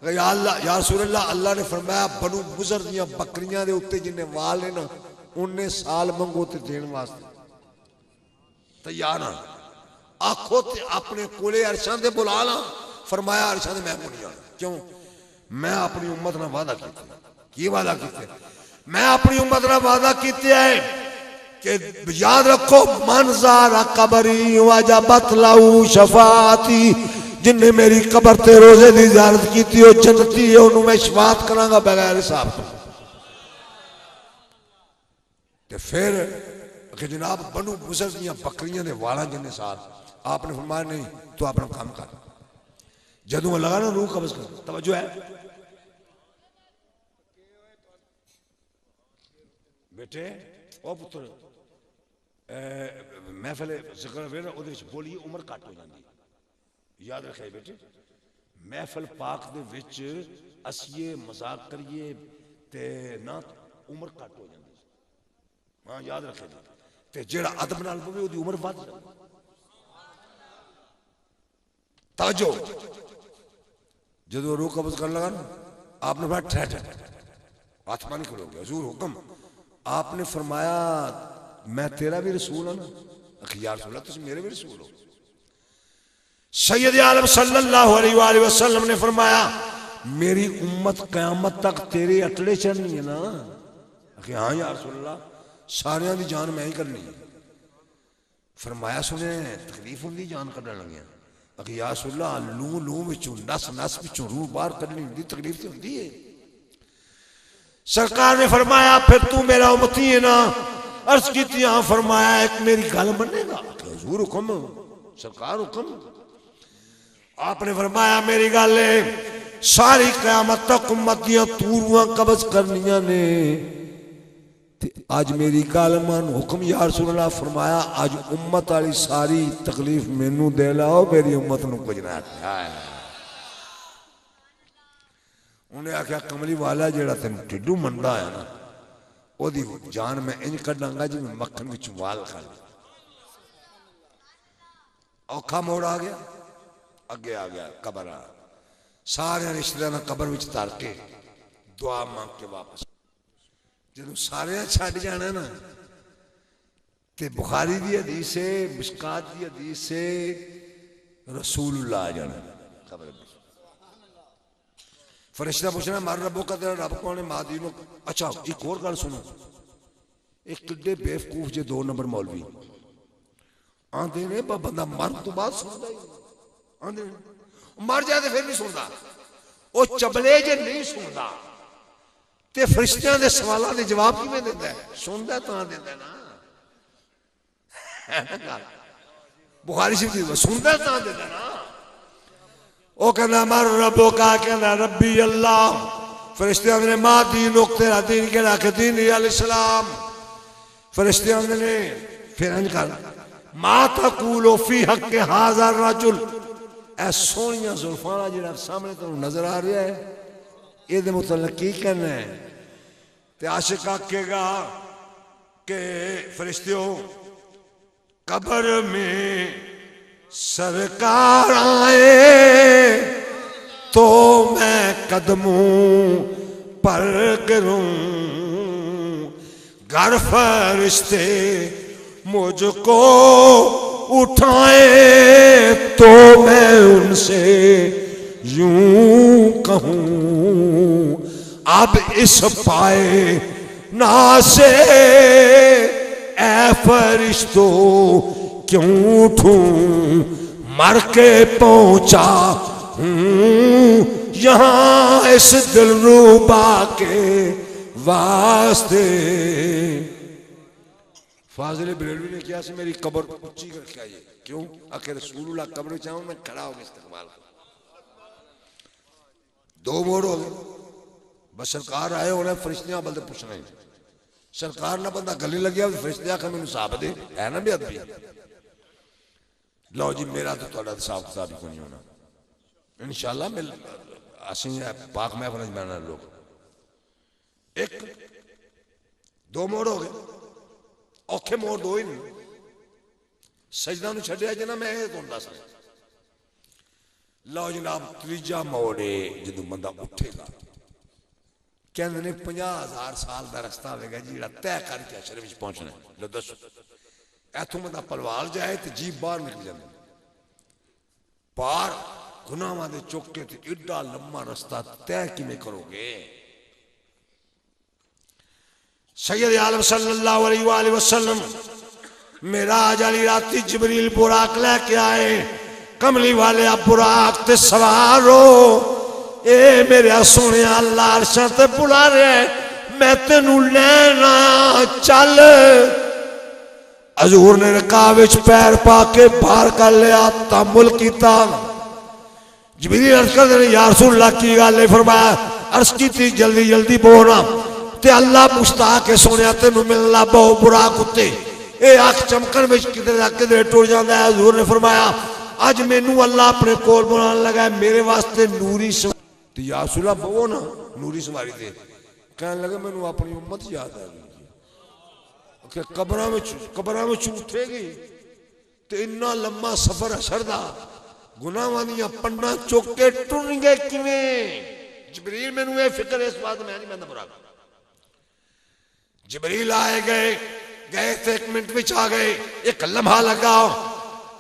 या अल्लाह या रसूल अल्लाह, अल्लाह ने फरमाया बनु बुज़र दियां बकरियां दे उत्ते जिन्ने वाल है ना, उन्ने साल मंगो ते देने वास्ते तैयार हाँ। आखो ते अपने कोले अरशां दे बुला ला, फरमाया अरशां दे मैं नहीं आना, क्यों, मैं अपनी उम्मत ना वादा किया, की वादा किया, मैं अपनी उम्मत ना वादा किया है कि याद रखो मनज़ारा कबरी वजबत लहू शफाअती, जिन्हें मेरी कबर ते रोजे की ज़ियारत की थी, जन्नती है, उन्होंने मैं शफाअत करांगा बगैर हिसाब तो। फिर कि जनाब बनु बुज़र दियां बकरियां दे वाला जिन्हें साथ, आपने फरमाया नहीं तो अपना काम कर, जदों लगा ना रूह कब्ज़ कर, तवज्जो है बेटे, ओ पुत्र महफिल जिक्र वे ना उहदे विच बोलिए उम्र घट हो जाती, याद रखे बेटे, महफिल पाक दे विच असीए मजाक करिए ते ना उम्र घट हो जाती, हाँ याद रखे जी, ते जेड़ा अदब नाल पवे ओदी उम्र वध जाती। ताजो जदों रूह कब्ज़ करन लगा ना, आपने फरमाया ठहर, हाथ पानी करोगे, हजूर हुक्म, आपने फरमाया मैं तेरा भी रसूल हूं ना, यार रसूल तुम मेरे भी रसूल हो। सैयद आलम सल्लल्लाहु अलैहि वसल्लम ने फरमाया मेरी उम्मत क़यामत तक तेरे अटले चढ़नी है ना, हाँ यार रसूलल्लाह सारियां दी जान मैं ही करनी है। फरमाया सुने तकलीफ होंदी जान कढ़न लगे, यार रसूलल्लाह लू लू विचों नस नस विचों रूह बाहर कढ़नी होंदी, तकलीफ तो होंदी है। सरकार ने फरमाया फिर तू मेरा उम्मती है ना, अर्ज की थी, हाँ फरमाया एक मेरी गल मनेगा, हुजूर हुक्म, सरकार हुक्म। आपने फरमाया मेरी गल है, सारी क़यामत तक उम्मत दियां तूरूआं कब्ज़ करनियां ने, आज मेरी गल मन, हुक्म या रसूल अल्लाह, फरमाया आज उम्मत वाली सारी तकलीफ मैनू दे लाओ, मेरी उम्मत नूं कुछ ना आखे। उन्हें आख्या कमली वाला जेड़ा तेन टिड्डू मनदा है ना, ओदी जान मैं इंज कढ़ांगा जिवें मक्खन विच वाल खा। औखा मोड़ आ गया, अगे आ गया कबर, सारे रिश्तेदार कबर विच तर के दुआ मांग के वापस, जदों सारे छड्ड जाना ना, ते बुखारी दी हदीस है, मिशकात दी हदीस है, रसूलुल्लाह आ जाना कबर में। फरिश्ता पूछना मार रबो का, तेरा रब कौन है, मादी नो। अच्छा एक और गल सुनो, एक किड्डे बेवकूफ जे 2 नंबर मौलवी आंदे ने बंदा मर तो बाद सुनदा ही, आंदे मर जाए तो फिर नहीं सुनदा, वो चबले जे नहीं सुनदा ते फरिश्तियां दे सवालों के जवाब किवें दिंदा है, सुनदा तां दिंदा ना, बुखारी शरीफ सुनदा तां दिंदा ना। वो कहना मर रबो का, कहना रब्बी अल्लाह, फरिश्ते ने मां दीन तेरा दीन कहना के दीन अल इस्लाम। फरिश्ते ने फिर इंज कर मां तकूलो फी हक के हाज़ा रजुल, ऐ सोहनियां जुल्फां वाला जिहड़ा सामने तुहानू नजर आ रहा है, इहदे मुतल्लिक की कहना है। ते आशिक आखेगा कि फरिश्तियों कब्र में सरकार आए तो मैं कदमों पर करूं घर फरिश्ते मुझको उठाए तो मैं उनसे यूं कहूं अब इस पाए ना से ए फरिश्तों क्यों उठूं मर के पहुंचा हूं यहां इस दिलरुबा के वास्ते। फाजिल बरेलवी ने किया मेरी कब्र ऊंची करके आइए। क्यों? आखिर रसूलुल्लाह कब्र चाहूं मैं खड़ा हो गया इस्तेमाल। दो मोड़ हो गए। बस सरकार आए उन्हें फरिश्तियां बंदे पूछ रहे सरकार ना बंदा गली लग गया फरिश्ते आखिर मैनू साहब दे है ना बेअदबी। लो जी मेरा तो थोड़ा हिसाब किताब ही कोई होना इंशाअल्लाह मिल असी पाक महफिल में लोग। एक दो मोड़ हो गए औखे मोड़ दो ही नहीं। सजदा नूं छड्डिया जे ना मैं तुहानूं दस लो जनाब तीजा मोड़ है जदों बंदा उठेगा कहते ने 50,000 साल का रस्ता होगा जी तय करके अशर में पहुंचना। लो दसो इथों बंदा पलवाल जाए तो जीप बाहर निकल जाए पार गुनाहां दे चौके ते एडा लम्मा रस्ता तय किवें करोगे। सैयद आलम सल्लल्लाहु अलैहि वसल्लम मेराज वाली राती जिबरील बुराक लेके आए। कमली वाले आप बुराक ते सवार हो ए मेरे सोने अल्लाह अरशां ते बुला रहा मैं तेनू लेना चल। हजूर ने रकाब विच पैर पा के बाहर कर लिया तामुल किया। जिबरील अर्ज करदे ने या रसूल अल्लाह की गल है। फरमाया अर्ज की जल्दी जल्दी बोलना ते अल्लाह मुश्ताक के सोने तेनू मिलना बहुत बुरा कुत्ते ये अख चमकन में किधर टुट जाता है। हजूर ने फरमाया अज मैनू अल्लाह अपने कोल बुलाने लगा मेरे वास्ते नूरी तो या रसूल अल्लाह बवो ना नूरी सवारी दे। कहने लगे मैनू अपनी उम्मत याद आ गई कब्रां में उठेगी तो इन्ना लम्मा सफर अशर दा गुनाहां दियां पंडा चुक के टुरनगे किवें। जिबरील मैनू ये फिक्र इस बात मैं नहीं मैं बुरा। जिबरील आए गए तो 1 मिनट में आ गए। एक लम्हा लगाओ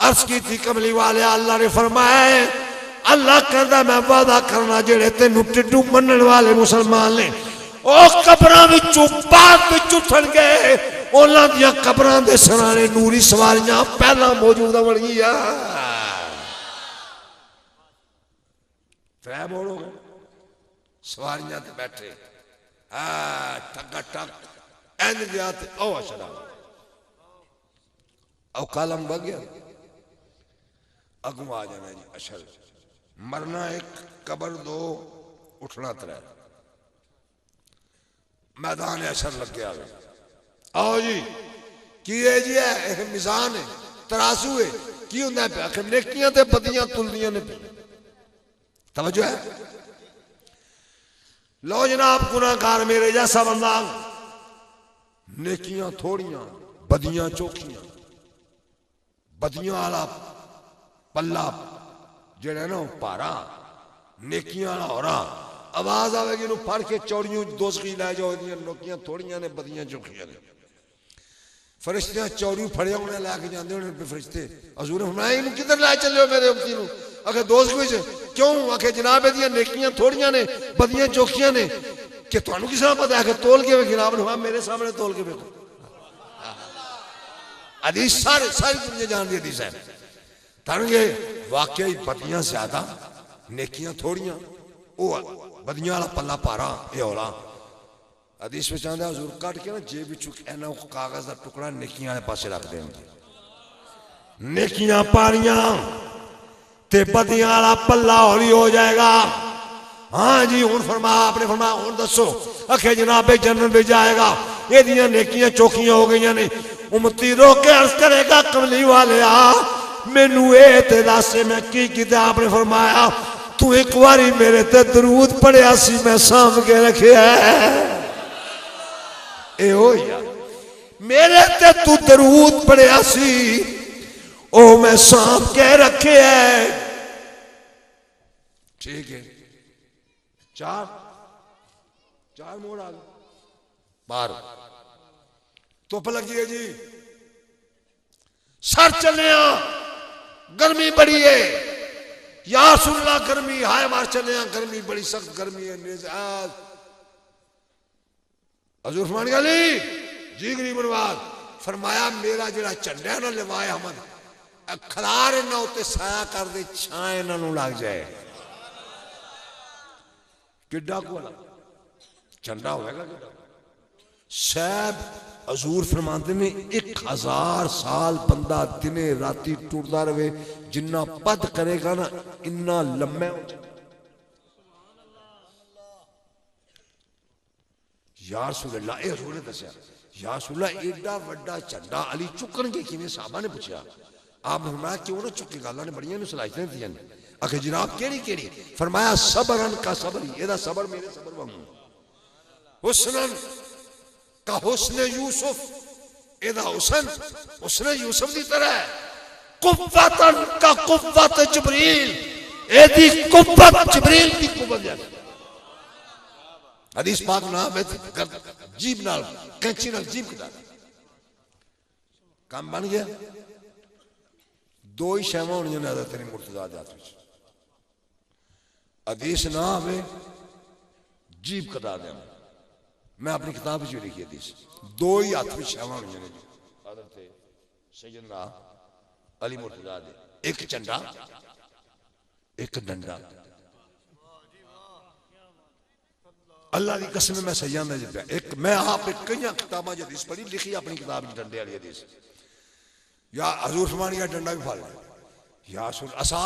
अर्ज की थी कमली वाले अल्लाह ने फरमाया अल्लाह कहता मैं वादा करना जेड़े तेनू टिड्डू मनन वाले मुसलमान ने कब्रां विचों बाहर उठण गए उन्हां दियां कब्रां दे सराणे नूरी सवारियां पहला मौजूद बन गईया। त्रै मोड़ हो गए सवारियां ते बैठे ठगा ठग इंज गया ओ अशरा औ कालम बग गया अगू आ जाना जी अशर मरना एक कबर दो उठना 3 मैदान अशर लग गया। आओ जी की है जी है मिजान है तराजू है की होंगे पे आखिर नेकियां ते बदियां तुलदियां ने पे तवज्जो है। लो जनाब गुनाहगार मेरे जैसा बंदा नेकियां थोड़ियां बदियां चौखियां बदियां वाला पल्ला जेड़ा ना भारा नेकियां वाला होरा आवाज आवेगी फड़ के चौड़ियों दोसकी लै जाओ नोकियां थोड़ियां ने बदियां चौखियां ने। फरिश्तियां चौड़ी फड़िया उन्हें लैके जाते होने फरिश्ते हजूर ने फरमाया इन्हू किधर लै चले हो मेरे उम्मती नू। आखे दोस्त विच क्यों? आखे जनाब इहदियां नेकियां थोड़ियां ने बदियां चौखियां ने कि तुहानू किस तरह पता है कि तोल के जनाब ने मेरे सामने तोल के देखो। हदीस सारी दुनिया जानती हदीस है तारंगे वाकई बदियां ज्यादा नेकियां थोड़ियां वो बदियां वाला पल्ला भारा ये होला। हदीस में चाहता हजूर कट के ना जेब इन्ना कागज का टुकड़ा नेकियां वाले पासे रख देंगे नेकियां पारियां ते बदियां वाला पल्ला हौली हो जाएगा। हाँ जी हुण फरमाया आपने फरमाया हुण दसो आखे जनाबे जन्नत में जाएगा ये नेकियां चौखियां हो गई ने। उम्मती रो के अर्ज करेगा कमली वाले मैनू ये ते दस मैं की किया। आपने फरमाया तू एक बारी मेरे ते दरूद पढ़िया सी मैं साम के रखे मेरे ते तू दरूद पढ़िया सी ओ मैं साम के रखे है। ठीक है 4 चार मोड़ आ गए बाहर, धुप लगी है जी, सर चले गर्मी बड़ी है, या सुनला गर्मी हाय मार चले गर्मी बड़ी सख्त गर्मी है। हजूर फरमान गली जी गरीब नवाज फरमाया मेरा जरा झंडा ना लिवाए हमद खलार इन्हों उत्ते साया कर दे छां इन्हों लग जाए। किड्डा को झंडा होगा साहब। हजूर फरमाते ने 1000 साल बंदा दिने राती टुरदा रहे, जिन्ना पद करेगा ना इन्ना लम्मा। यार सुल्ला ए हजूर ने दसिया यार सुल्ला एडा वड्डा झंडा अली चुकणगे किवें? साहबा ने पूछा। आप फरमाया क्यों ना चुकेगा? अल्लाह ने बड़ियां नु सलाहियतां दित्तियां ने। आखे जनाब केड़ी केड़ी? फरमाया सबरन का सबर, एदा सबर मेरे सबर वांगू, हुस्नन का हुस्न यूसुफ, एदा हुस्न हुस्न यूसुफ दी तरह है, कुव्वतन का कुव्वत जिब्रील, एदी कुव्वत जिब्रील दी कुव्वत है। हदीस पाक नाम है जीब नाल कैंची नाल जीब कटा काम बन गया। दो ही शैवां होनियां ने हज़रत अली मुर्तज़ा दे हत्थ विच, हदीस नाम है जीब कटा दें। मैं अपनी किताब में लिखी हदीस, दो ही हाथ में शैवां होनियां ने हज़रत सैयदना अली मुर्तज़ा दे, एक झंडा एक डंडा। अल्लाह की कसम मैं सही आंदा जी, एक मैं आप कई किताबों हदीस पढ़ी लिखी अपनी किताब डंडे वाली हदीस। या हजूर फरमानी या डंडा भी फल या सुन असा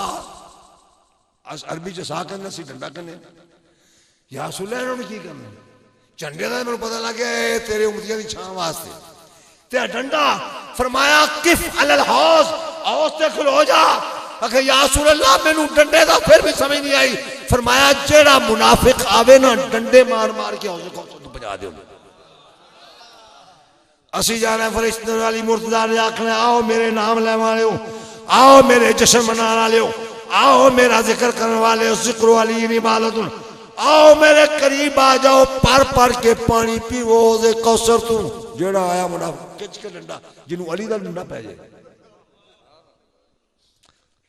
अरबी च सा कहना सी डंडा कहने या सुन इन्होंने की करना झंडे का मैं पता लग गया तेरे उमतियां की छां वास्ते ते डंडा। फरमाया किफ अलल हौज, हौज ते खलो जा। आखे या रसूल अल्लाह मैनू डंडे का फिर भी समझ नहीं आई। फरमाया जेड़ा मुनाफिक आवे ना डंडे मार मार के हौज को बजा दो। असी जाना फरिश्ते वाली मुर्तज़ा ने आखना आओ मेरे नाम लेने वाले हो, आओ मेरे जश्न मनाने वाले हो, आओ मेरा जिक्र करने वाले हो, जिक्र वाली इबादत, आओ मेरे करीब आ जाओ, पर पर के पानी पीवो दे कौसर तू। जेड़ा आया मुनाफिक खिच के डंडा, जिन्हों अली दा डंडा पै जाए,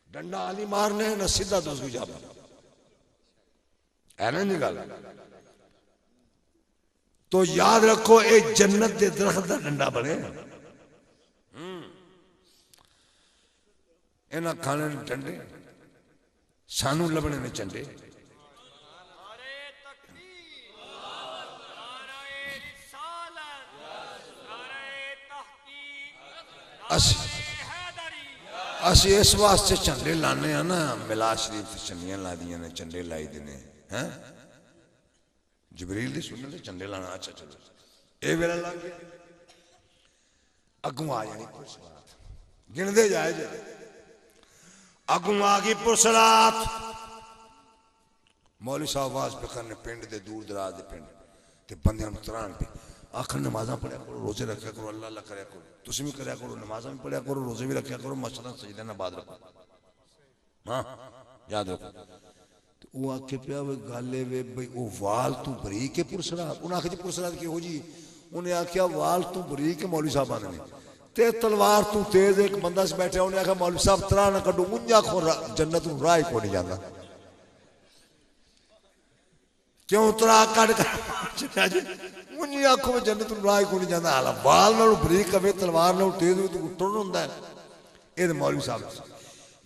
डंडा अली मारने ना सीधा दोस्त को जाना है ना जी गल। तो याद रखो ये जन्नत के दरख्त का डंडा बने। इन्हां खाने ने डंडे, सानू लभने ने झंडे। असी इस वास्ते झंडे लाने हैं ना, मिलाद शरीफ चन्नियां ला दियां ने, झंडे लाई देने हैं। जबरील दी सुन्नत है झंडे लाना। अच्छा चलो ये वेला लग गया, अगू आ जानी पुरसरात, गिनते जाए जे अगू आ गई पुरसरात। मौलवी साहब आवाज पे करने पिंड दे दूर दराज दे पिंड ते बंदियां नूं तरान पे आखन नमाज़ां पढ़िया करो, रोजे रखा करो, अल्लाह अल्लाह करया करो, तुसीं भी करया करो, नमाज़ां भी पढ़िया करो, रोजे भी रखा करो, मसलन सजदे ना बाद रखो। हाँ याद रखो। वो आखे पिया वे गाले वे भाई वो वाल तू बरीक है पुरसरात। उन्हें आखे जी पुरसरात की हो जी? उन्हें आख्या वाल तू बरीक है मौलवी साहब आने ते तलवार तू तेज। एक बंदा से बैठा उन्हें आख्या मौलवी साहब तरा ना कड्डो, मुंजा खो जन्नत नूं राह को नहीं जाता। क्यों तरा कट मुंजी आखो में जन्नत नूं राह को नहीं जाता। हाल वाल नालों बरीक कवे तलवार नालों तेज टुरन हुंदा है। ये मौलवी साहब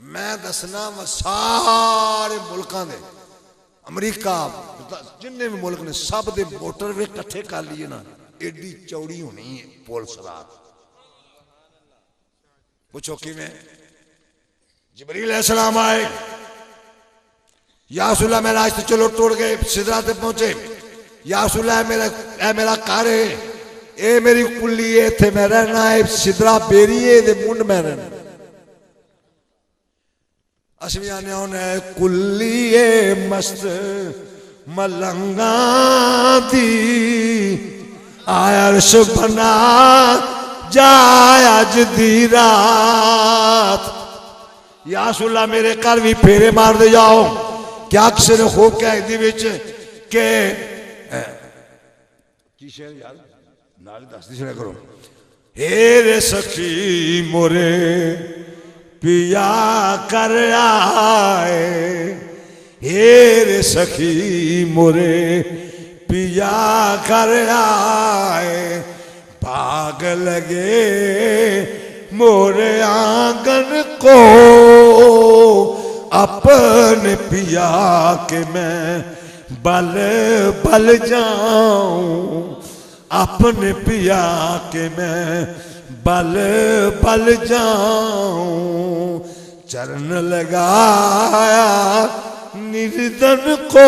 मैं दसना वा सारे मुल्कां दे अमरीका जिन्ने भी मुल्क ने सब दे मोटरवे कट्ठे कर लिए ना, एडी चौड़ी होनी है पुरसरात। पूछो किवें? जिब्रील अलैहिस्सलाम आए, या रसूल अल्लाह मेरा रास्ते चलो टूट गए, सिदरा ते पहुंचे। या रसूल अल्लाह मेरा घर है, ये मेरी कुल्ली है, इत्थे मैं रहना है, सिदरा बेरी है ते मुंड मैं रहना। असमी आने उन्हें कुल्ली मस्त मलंगा दी आयरश बना जाए अज दी रात। या सुल्ला मेरे घर भी फेरे मार दे जाओ। क्या किसी ने खूब कह दी विच के की शेर यार नाल दस दी सुना करो। हेरे सखी मोरे पिया कर आए, हेरे सखी मोरे पिया कर आए, भाग लगे मोरे आंगन को अपने पिया के मैं बल बल जाऊं, अपने पिया के मैं बल बल जाऊं, चरण लगाया निर्धन को,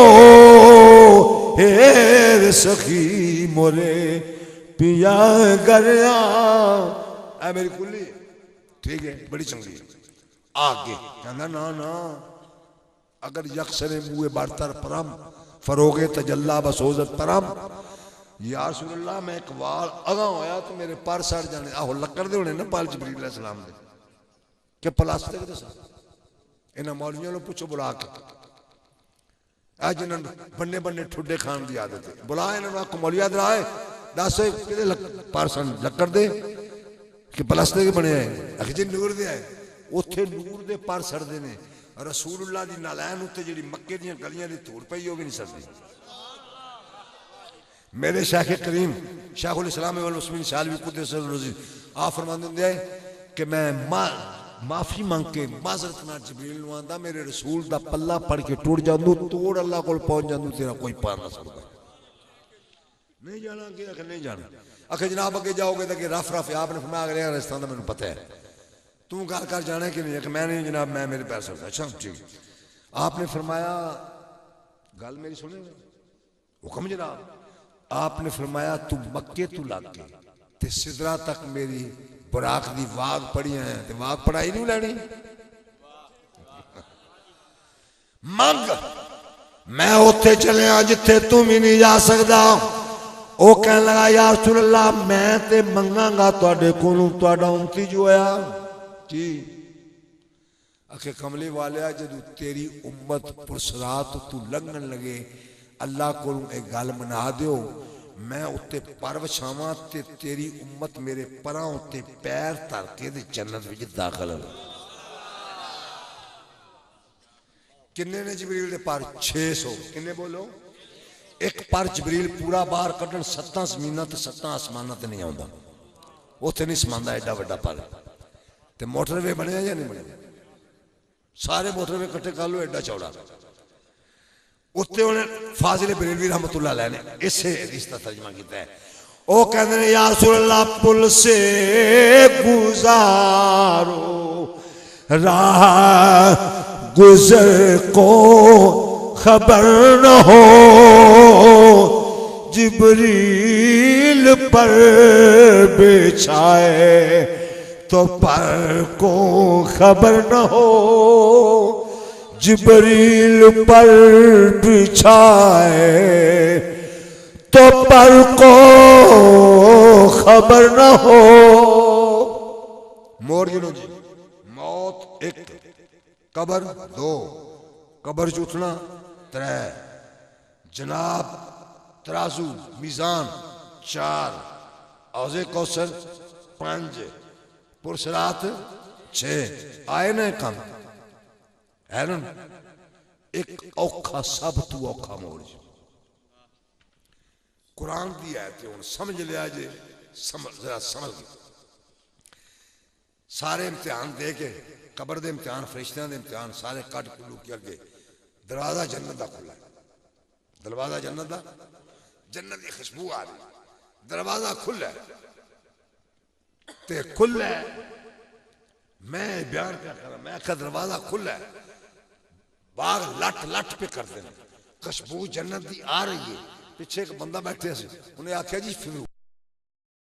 हेर सखी मोरे पिया गया। ऐ मेरी कुल्ली ठीक है बड़ी चंगी आगे कहना ना ना अगर यकसरे मुए बारतर परम फरोगे तजल्ला बसोजत परम। यार सुल्लाह मैं एक वाल अगा होया तो मेरे पर सड़ जाने आहो लकड़ दे होने ना पाल जबरील अलैहिस्सलाम दे के प्लास्टिक दे सा इन्हां मौलवियों नु पूछो बुला के आज इन्हां बन्ने बन्ने ठुड्डे खान दी आदत है। बुला इन्हां को मौलिया दे आए दस किदे पर सन लकड़ दे कि प्लास्टिक बने है अख जी नूर दे आए उत्थे नूर दे पर सड़दे ने। रसूलुल्लाह दी नालैन उत्ते जेड़ी मक्के दी गलियां दी धूड़ पई हो भी नहीं सकदी। मेरे शेख करीम शेखुल इस्लाम वल मुस्लिमीन सालवी कुद्दस रोज़ी आ फरमांदे हैं कि मैं माफी मांग के माजरत नाल जबरील नु आंदा मेरे रसूल दा पल्ला पढ़ के टूट जांदू तोड़ अल्लाह कोल पहुंच जांदू तेरा कोई पार ना सकदा। नहीं जाना कि अख नहीं जाना अख जनाब अगे जाओगे तो कि रफ रफ आपने फरमाया अगर रास्ता दा मैनू पता है तू गल कर जाना कि नहीं। मैं नहीं जनाब मैं मेरे पैर सकता। अच्छा ठीक आपने फरमाया गल मेरी सुने हुक्म जनाब आपने फरमाया तू मक्के तू लग के ते सिदरा तक मेरी बुराक दी वाग पढ़ी है ते वाग पढ़ाई नहीं लैनी मंग मैं उत्थे चलिया जिथे तू भी नहीं जा सकदा। ओ कहने लगा या रसूल अल्लाह मैं ते मंगांगा तुहाडे कोलों तुहाडा उम्मती जो होया जी आखे कमली वालिया जदू तेरी उम्मत पुरसरात तू लंघन लगे अल्लाह को एक गल मना दियो मैं उत्ते पर विछावां ते तेरी उम्मत मेरे परां उत्ते पैर धर के ते जन्नत विच दाखिल हो। किन्ने ने जबरील दे पर 600 किन्ने बोलो एक पर जबरील पूरा बाहर कड्ढन 7 ज़मीनां ते 7 आसमानां ते नहीं आउंदा उत्थे नहीं समांदा एडा वड्डा पर। ते मोटरवे बनया या नहीं बनया सारे मोटरवे इकट्ठे कर लो एडा चौड़ा उत्ते उन्हें फाजिल बरेलवी रहमतुल्लाह अलैह ने इसे हदीस का तर्जुमा किया है। ओ कहते हैं या रसूल अल्लाह पुल से गुजारो राह गुजर को खबर न हो जिब्रील पर बिछाए तो पर को खबर न हो जिब्रील पर बिछाए तो पर को खबर न हो। मोर गिनो जी मौत 1 कबर 2 कबर च उठना 3 जनाब तराजू मीजान 4 औज़े कौसर 5 पुरसरात 6 आए ना कम है ना एक औखा सब तू औखा मोड़ कुरान दी आयत हुण समझ लिया जे जरा समझ सारे इम्तिहान दे के कबर दे इम्तिहान फरिश्तियां दे इम्तिहान सारे कट कुल्लू के अगे दरवाजा जन्नत दा खुला दरवाजा जन्नत दा जन्नत की खुशबू आ रही दरवाजा खुला ते खुला मैं बयान क्या करा मैं आखा दरवाजा खुला बाग लट लट पे करते हैं खुशबू जन्नत की आ रही है। पिछे एक बंदा बैठे से उन्हें आख्या जी